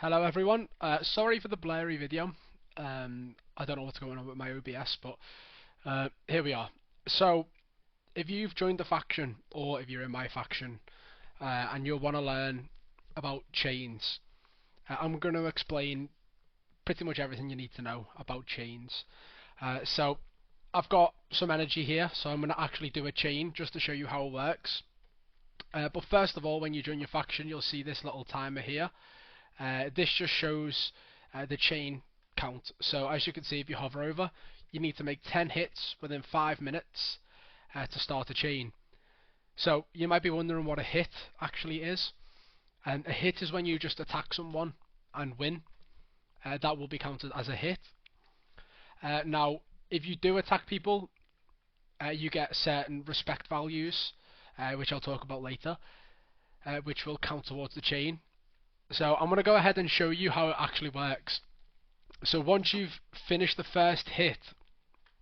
Hello everyone, sorry for the blurry video. I don't know what's going on with my OBS, but here we are. So, if you've joined the faction, or if you're in my faction, and you'll want to learn about chains, I'm going to explain pretty much everything you need to know about chains. So, I've got some energy here, so I'm going to actually do a chain just to show you how it works. But first of all, when you join your faction, you'll see this little timer here. This just shows the chain count. So as you can see, if you hover over, you need to make 10 hits within 5 minutes to start a chain. So you might be wondering what a hit actually is. And a hit is when you just attack someone and win. That will be counted as a hit. Now, if you do attack people, you get certain respect values, which I'll talk about later, which will count towards the chain. So I'm going to go ahead and show you how it actually works. So once you've finished the first hit,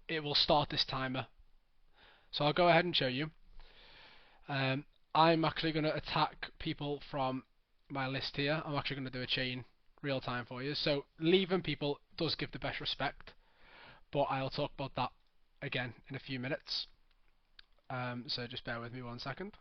it will start this timer. So I'll go ahead and show you. I'm actually going to attack people from my list here. I'm actually going to do a chain real time for you. So leaving people does give the best respect, but I'll talk about that again in a few minutes. So just bear with me 1 second.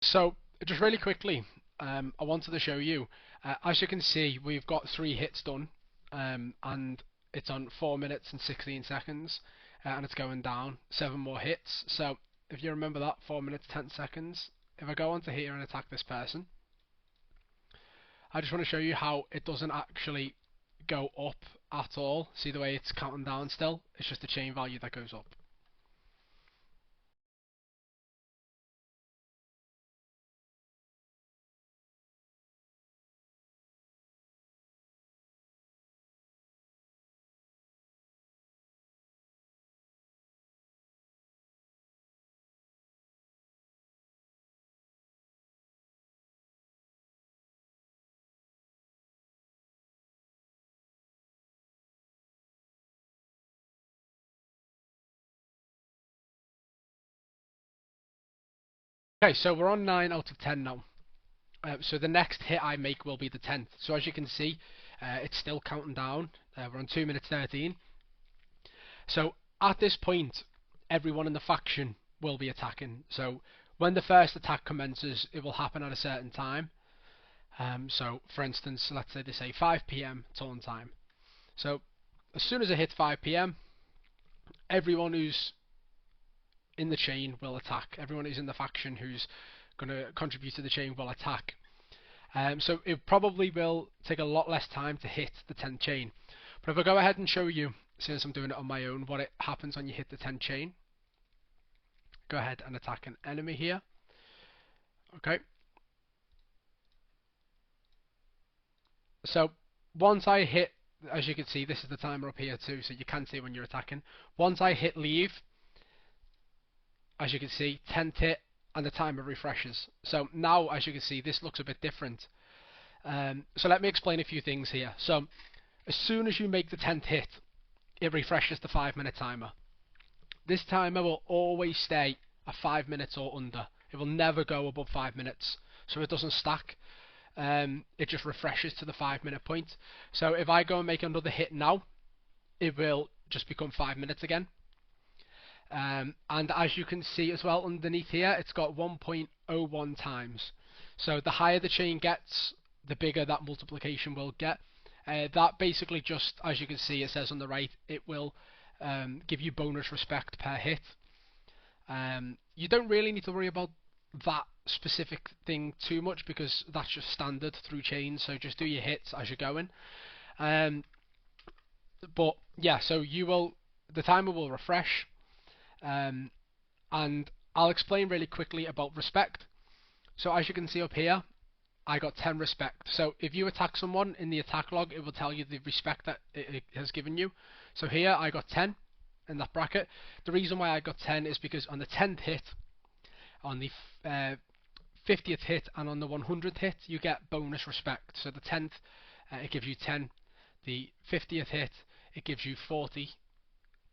So just really quickly, I wanted to show you. As you can see, we've got 3 hits done, and it's on 4 minutes and 16 seconds, and it's going down 7 more hits. So if you remember that, 4 minutes 10 seconds. If I go onto here and attack this person, I just want to show you how it doesn't actually go up at all. See the way it's counting down still? It's just a chain value that goes up. Okay, so we're on 9 out of 10 now. So the next hit I make will be the 10th. So as you can see, it's still counting down. We're on 2 minutes 13. So at this point, everyone in the faction will be attacking. So when the first attack commences, it will happen at a certain time. So for instance, let's say they say 5 PM turn time. So as soon as it hits 5 PM, everyone who's in the chain will attack. Everyone who's in the faction who's going to contribute to the chain will attack. So it probably will take a lot less time to hit the 10 chain. But if I go ahead and show you, since I'm doing it on my own, what it happens when you hit the 10 chain. Go ahead and attack an enemy here. Okay. So once I hit, as you can see, this is the timer up here too, so you can see when you're attacking. Once I hit leave, as you can see, 10th hit, and the timer refreshes. So now, as you can see, this looks a bit different. So let me explain a few things here. So as soon as you make the 10th hit, it refreshes the 5-minute timer. This timer will always stay at 5 minutes or under. It will never go above 5 minutes, so it doesn't stack. It just refreshes to the 5-minute point. So if I go and make another hit now, it will just become 5 minutes again. And as you can see as well underneath here, it's got 1.01 times. So the higher the chain gets, the bigger that multiplication will get. That basically just, as you can see, it says on the right, it will give you bonus respect per hit. You don't really need to worry about that specific thing too much because that's just standard through chains, so just do your hits as you're going. But yeah, so the timer will refresh, and I'll explain really quickly about respect. So as you can see up here, I got 10 respect. So if you attack someone in the attack log, it will tell you the respect that it has given you. So here I got 10 in that bracket. The reason why I got 10 is because on the 10th hit, on the 50th hit, and on the 100th hit, you get bonus respect. So the 10th, it gives you 10. The 50th hit, it gives you 40.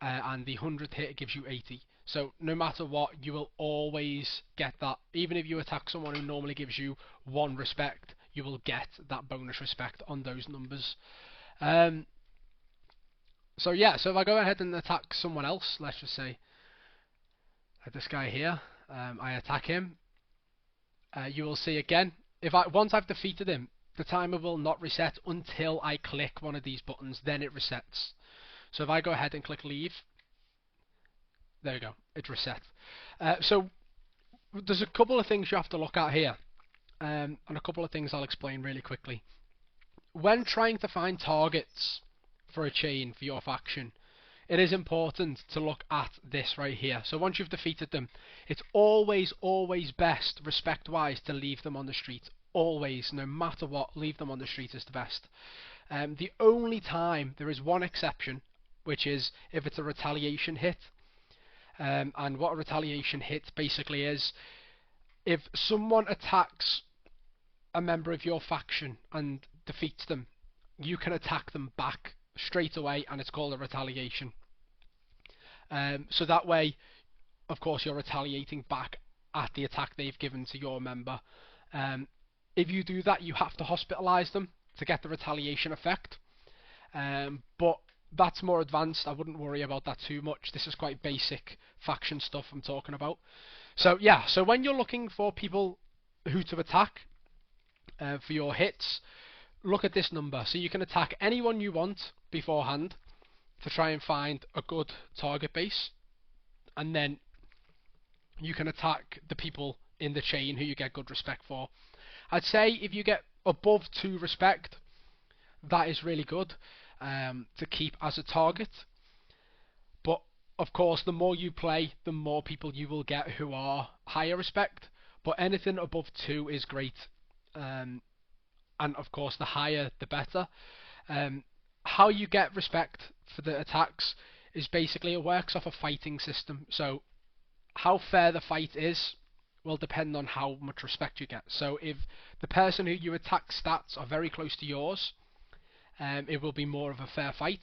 and the 100th hit gives you 80. So no matter what, you will always get that. Even if you attack someone who normally gives you 1 respect, you will get that bonus respect on those numbers. So yeah, so if I go ahead and attack someone else, let's just say this guy here, I attack him. You will see again, once I've defeated him, the timer will not reset until I click one of these buttons, then it resets. So if I go ahead and click leave, there you go, it's reset. So there's a couple of things you have to look at here, and a couple of things I'll explain really quickly. When trying to find targets for a chain for your faction, it is important to look at this right here. So once you've defeated them, it's always best, respect-wise, to leave them on the street. Always, no matter what, leave them on the street is the best. The only time, there is one exception, which is if it's a retaliation hit. And what a retaliation hit basically is, if someone attacks a member of your faction and defeats them, you can attack them back straight away, and it's called a retaliation. So that way, of course, you're retaliating back at the attack they've given to your member. If you do that, you have to hospitalize them to get the retaliation effect. But that's more advanced. I wouldn't worry about that too much. This is quite basic faction stuff I'm talking about. So yeah, so when you're looking for people who to attack for your hits, look at this number. So you can attack anyone you want beforehand to try and find a good target base, and then you can attack the people in the chain who you get good respect for. I'd say if you get above 2 respect, that is really good to keep as a target. But of course, the more you play, the more people you will get who are higher respect. But anything above 2 is great. And of course, the higher the better. How you get respect for the attacks is basically, it works off a fighting system. So how fair the fight is will depend on how much respect you get. So if the person who you attack stats are very close to yours, it will be more of a fair fight.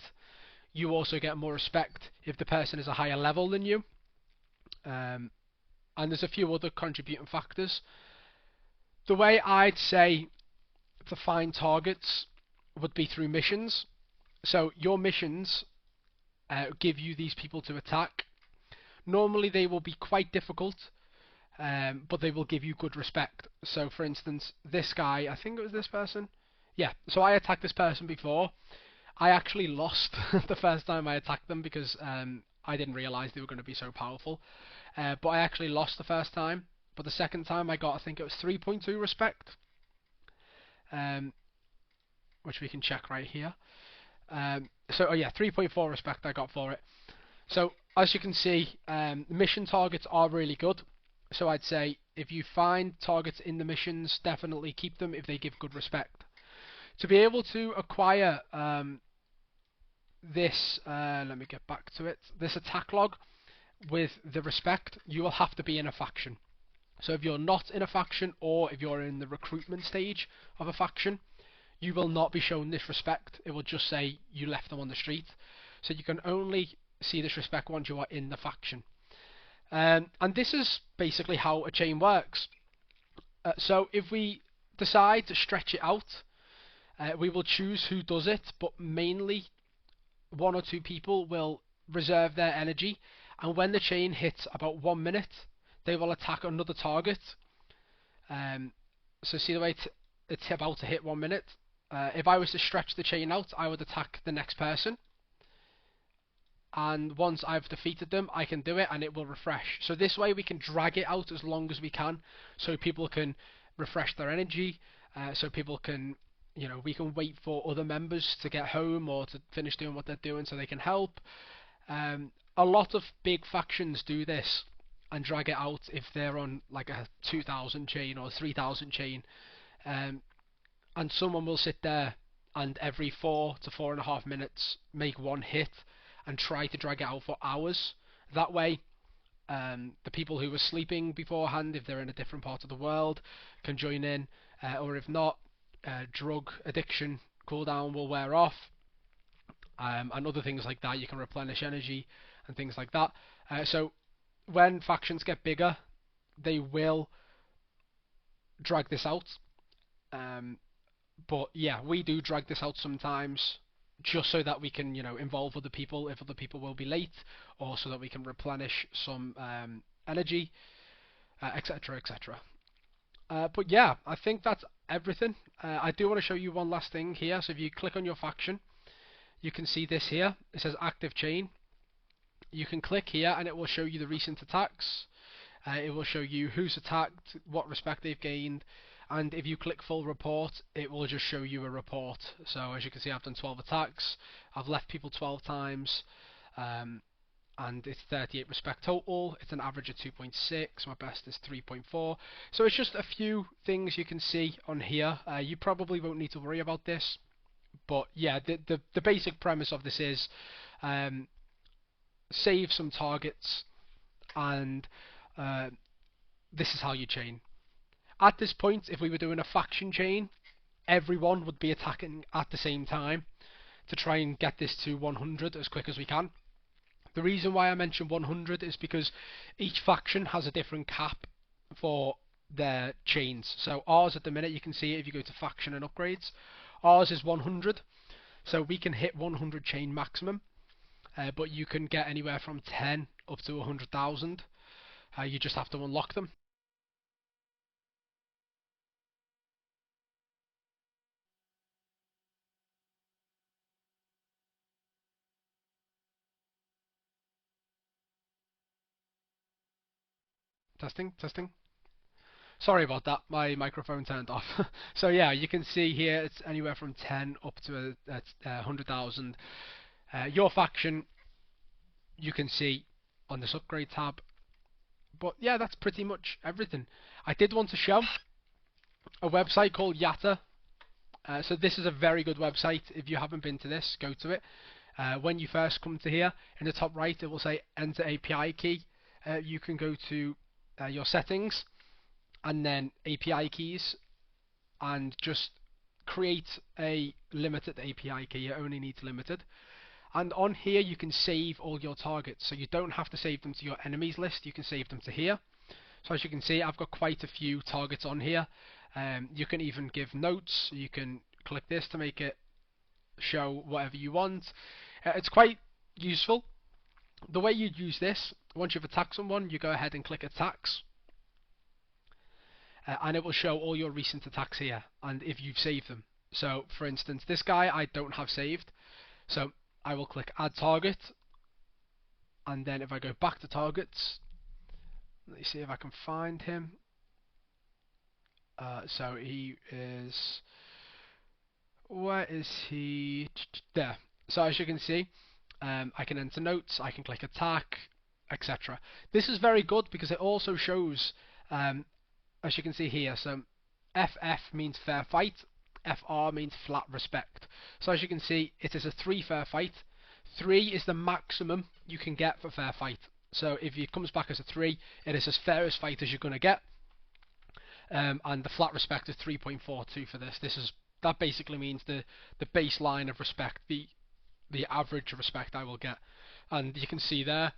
You also get more respect if the person is a higher level than you. And there's a few other contributing factors. The way I'd say to find targets would be through missions. So your missions give you these people to attack. Normally they will be quite difficult, but they will give you good respect. So for instance, this guy, I think it was this person. Yeah, so I attacked this person before. I actually lost the first time I attacked them because I didn't realise they were going to be so powerful. But I actually lost the first time. But the second time I got, I think it was 3.2 respect. Which we can check right here. Oh yeah, 3.4 respect I got for it. So as you can see, mission targets are really good. So I'd say if you find targets in the missions, definitely keep them if they give good respect. To be able to acquire this, let me get back to it, this attack log with the respect, you will have to be in a faction. So if you're not in a faction, or if you're in the recruitment stage of a faction, you will not be shown this respect. It will just say you left them on the street. So you can only see this respect once you are in the faction. And this is basically how a chain works. So if we decide to stretch it out, we will choose who does it, but mainly 1 or 2 people will reserve their energy, and when the chain hits about 1 minute, they will attack another target. So see the way it's about to hit 1 minute. If I was to stretch the chain out, I would attack the next person, and once I've defeated them, I can do it and it will refresh. So this way we can drag it out as long as we can, so people can refresh their energy, so people can, we can wait for other members to get home or to finish doing what they're doing so they can help. A lot of big factions do this and drag it out if they're on like a 2,000 chain or 3,000 chain, and someone will sit there and every 4 to 4.5 minutes make 1 hit and try to drag it out for hours. That way the people who were sleeping beforehand, if they're in a different part of the world, can join in, or if not, drug addiction cooldown will wear off, and other things like that. You can replenish energy and things like that. So when factions get bigger, they will drag this out. Um, but yeah, we do drag this out sometimes, just so that we can, involve other people if other people will be late, or so that we can replenish some energy, etc., etc. But yeah, I think that's everything. I do want to show you one last thing here. So if you click on your faction, you can see this here. It says active chain. You can click here and it will show you the recent attacks. It will show you who's attacked, what respect they've gained, and if you click full report, it will just show you a report. So as you can see, I've done 12 attacks. I've left people 12 times. And it's 38 respect total. It's an average of 2.6. My best is 3.4. So it's just a few things you can see on here. You probably won't need to worry about this, but yeah, the basic premise of this is save some targets, and this is how you chain. At this point, if we were doing a faction chain, everyone would be attacking at the same time to try and get this to 100 as quick as we can. The reason why I mentioned 100 is because each faction has a different cap for their chains. So ours at the minute, you can see it if you go to faction and upgrades, ours is 100. So we can hit 100 chain maximum, but you can get anywhere from 10 up to 100,000. You just have to unlock them. Testing, testing. Sorry about that, my microphone turned off. So yeah, you can see here it's anywhere from 10 up to 100,000. Your faction, you can see on this upgrade tab. But yeah, that's pretty much everything. I did want to show a website called Yata. So this is a very good website. If you haven't been to this, go to it. When you first come to here, in the top right, it will say enter API key. You can go to your settings and then API keys and just create a limited API key. You only need limited. And on here you can save all your targets. So you don't have to save them to your enemies list. You can save them to here. So as you can see, I've got quite a few targets on here. You can even give notes. You can click this to make it show whatever you want. It's quite useful. The way you'd use this, once you've attacked someone, you go ahead and click attacks. And it will show all your recent attacks here, and if you've saved them. So for instance, this guy I don't have saved. So I will click add target, and then if I go back to targets, let me see if I can find him. So he is, where is he? There. So as you can see, I can enter notes, I can click attack, etc. This is very good because it also shows, as you can see here, so FF means fair fight, FR means flat respect. So as you can see, it is a 3 fair fight. 3 is the maximum you can get for fair fight. So if it comes back as a 3, it is as fair as fight as you're going to get. And the flat respect is 3.42 for this. That basically means the baseline of respect, the average of respect I will get. And you can see there,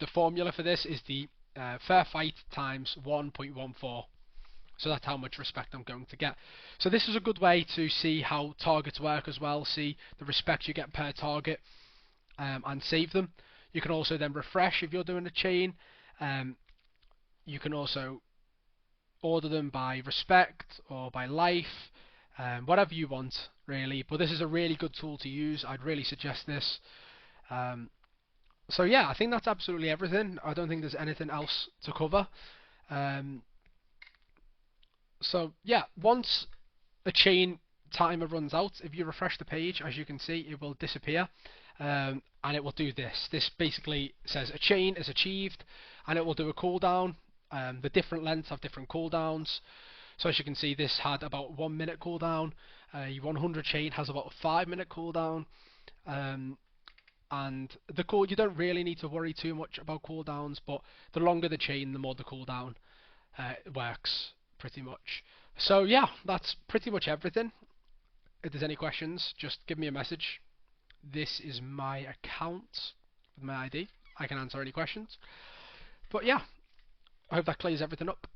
the formula for this is the fair fight times 1.14. So that's how much respect I'm going to get. So this is a good way to see how targets work as well, see the respect you get per target, and save them. You can also then refresh if you're doing a chain. You can also order them by respect or by life, whatever you want really, but this is a really good tool to use. I'd really suggest this. So yeah, I think that's absolutely everything. I don't think there's anything else to cover. So yeah, once a chain timer runs out, if you refresh the page, as you can see, it will disappear, and it will do this. This basically says a chain is achieved, and it will do a cooldown. The different lengths have different cooldowns. So as you can see, this had about 1 minute cooldown. 100 chain has about a 5-minute cooldown. And you don't really need to worry too much about cooldowns, but the longer the chain, the more the cooldown works, pretty much. So yeah, that's pretty much everything. If there's any questions, just give me a message. This is my account with my ID. I can answer any questions. But yeah, I hope that clears everything up.